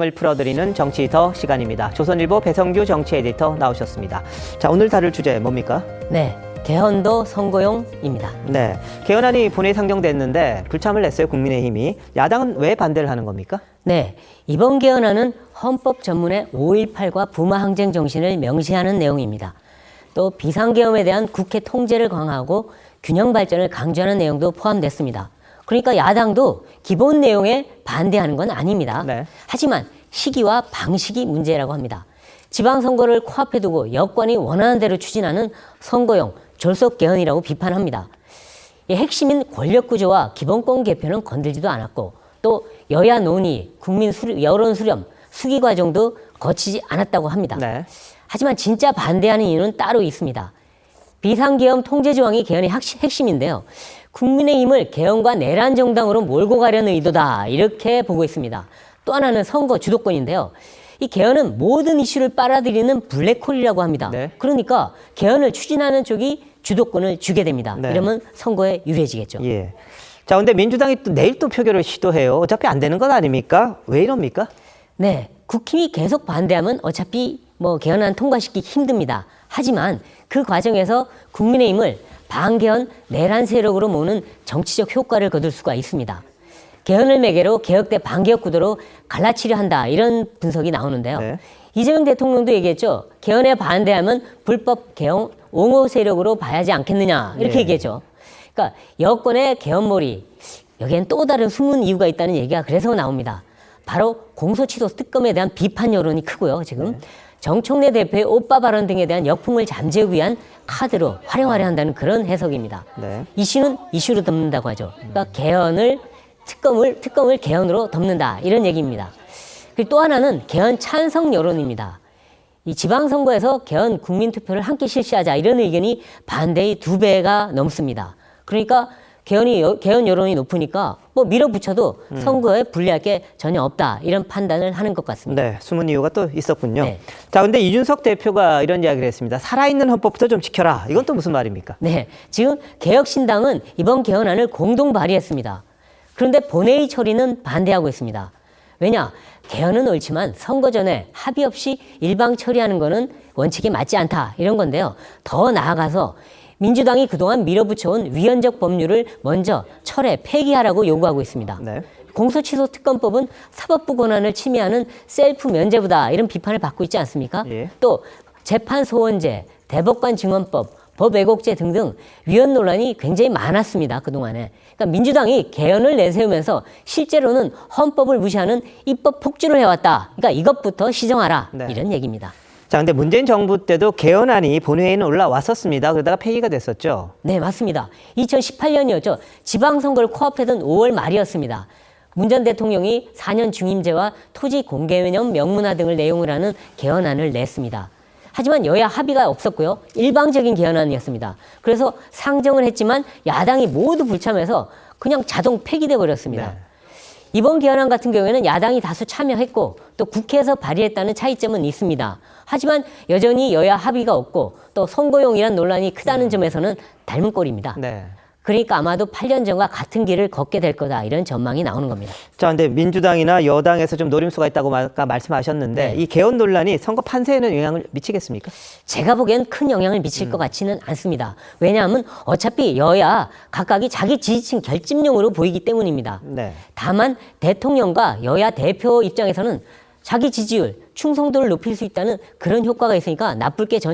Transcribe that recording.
을 풀어드리는 정치 더 시간입니다. 조선일보 배성규 정치 에디터 나오셨습니다. 자, 오늘 다룰 주제 뭡니까? 네, 개헌도 선거용입니다. 네, 개헌안이 본회의 상정됐는데 불참을 냈어요, 국민의힘이. 야당은 왜 반대를 하는 겁니까? 네, 이번 개헌안은 헌법 전문의 5.18과 부마 항쟁 정신을 명시하는 내용입니다. 또 비상계엄에 대한 국회 통제를 강화하고 균형 발전을 강조하는 내용도 포함됐습니다. 그러니까 야당도 기본 내용에 반대하는 건 아닙니다. 네. 하지만 시기와 방식이 문제라고 합니다. 지방선거를 코앞에 두고 여권이 원하는 대로 추진하는 선거용 졸속 개헌이라고 비판합니다. 이 핵심인 권력구조와 기본권 개편은 건들지도 않았고 또 여야 논의, 국민 여론 수렴, 수기 과정도 거치지 않았다고 합니다. 네. 하지만 진짜 반대하는 이유는 따로 있습니다. 비상계엄 통제 조항이 개헌의 핵심인데요. 국민의힘을 개헌과 내란 정당으로 몰고 가려는 의도다 이렇게 보고 있습니다. 또 하나는 선거 주도권인데요. 이 개헌은 모든 이슈를 빨아들이는 블랙홀이라고 합니다. 네. 그러니까 개헌을 추진하는 쪽이 주도권을 주게 됩니다. 네. 이러면 선거에 유리해지겠죠. 예. 자, 근데 민주당이 또 내일 또 표결을 시도해요. 어차피 안 되는 건 아닙니까? 왜 이럽니까? 네, 국힘이 계속 반대하면 어차피 개헌안 통과시키기 힘듭니다. 하지만 그 과정에서 국민의힘을 반개헌 내란 세력으로 모으는 정치적 효과를 거둘 수가 있습니다. 개헌을 매개로 개혁 대 반개혁 구도로 갈라치려 한다 이런 분석이 나오는데요. 네. 이재명 대통령도 얘기했죠. 개헌에 반대하면 불법 개헌 옹호 세력으로 봐야지 않겠느냐 이렇게 네. 얘기했죠. 그러니까 여권의 개헌몰이 여기엔 또 다른 숨은 이유가 있다는 얘기가 그래서 나옵니다. 바로 공소취소 특검에 대한 비판 여론이 크고요. 지금 정청래 대표의 오빠 발언 등에 대한 역풍을 잠재우기 위한 카드로 활용하려 한다는 그런 해석입니다. 네. 이슈는 이슈로 덮는다고 하죠. 그러니까 특검을 개헌으로 덮는다 이런 얘기입니다. 그리고 또 하나는 개헌 찬성 여론입니다. 이 지방선거에서 개헌 국민투표를 함께 실시하자 이런 의견이 반대의 2배가 넘습니다. 그러니까 개헌 여론이 높으니까 밀어붙여도 선거에 불리할 게 전혀 없다 이런 판단을 하는 것 같습니다. 네, 숨은 이유가 또 있었군요. 네. 자, 근데 이준석 대표가 이런 이야기를 했습니다. 살아있는 헌법부터 좀 지켜라. 이건 또 무슨 말입니까? 네, 지금 개혁신당은 이번 개헌안을 공동 발의했습니다. 그런데 본회의 처리는 반대하고 있습니다. 왜냐? 개헌은 옳지만 선거 전에 합의 없이 일방 처리하는 거는 원칙에 맞지 않다 이런 건데요. 더 나아가서 민주당이 그동안 밀어붙여온 위헌적 법률을 먼저 철회, 폐기하라고 요구하고 있습니다. 네. 공소취소 특검법은 사법부 권한을 침해하는 셀프 면죄부다 이런 비판을 받고 있지 않습니까? 예. 또 재판 소원제, 대법관 증언법, 법왜곡죄 등등 위헌 논란이 굉장히 많았습니다. 그동안에. 그러니까 민주당이 개헌을 내세우면서 실제로는 헌법을 무시하는 입법 폭주를 해왔다. 그러니까 이것부터 시정하라. 네. 이런 얘기입니다. 자, 근데 문재인 정부 때도 개헌안이 본회의에는 올라왔었습니다. 그러다가 폐기가 됐었죠. 네, 맞습니다. 2018년이었죠. 지방선거를 코앞에 둔 5월 말이었습니다. 문 전 대통령이 4년 중임제와 토지 공개개념 명문화 등을 내용으로 하는 개헌안을 냈습니다. 하지만 여야 합의가 없었고요. 일방적인 개헌안이었습니다. 그래서 상정을 했지만 야당이 모두 불참해서 그냥 자동 폐기돼 버렸습니다. 네. 이번 개헌안 같은 경우에는 야당이 다수 참여했고 또 국회에서 발의했다는 차이점은 있습니다. 하지만 여전히 여야 합의가 없고 또 선거용이란 논란이 크다는 점에서는 닮은 꼴입니다. 네. 그러니까 아마도 8년 전과 같은 길을 걷게 될 거다 이런 전망이 나오는 겁니다. 자, 근데 민주당이나 여당에서 좀 노림수가 있다고 아까 말씀하셨는데 네. 이 개헌 논란이 선거 판세에는 영향을 미치겠습니까? 제가 보기엔 큰 영향을 미칠 것 같지는 않습니다. 왜냐하면 어차피 여야 각각이 자기 지지층 결집용으로 보이기 때문입니다. 네. 다만 대통령과 여야 대표 입장에서는 자기 지지율, 충성도를 높일 수 있다는 그런 효과가 있으니까 나쁠 게 전혀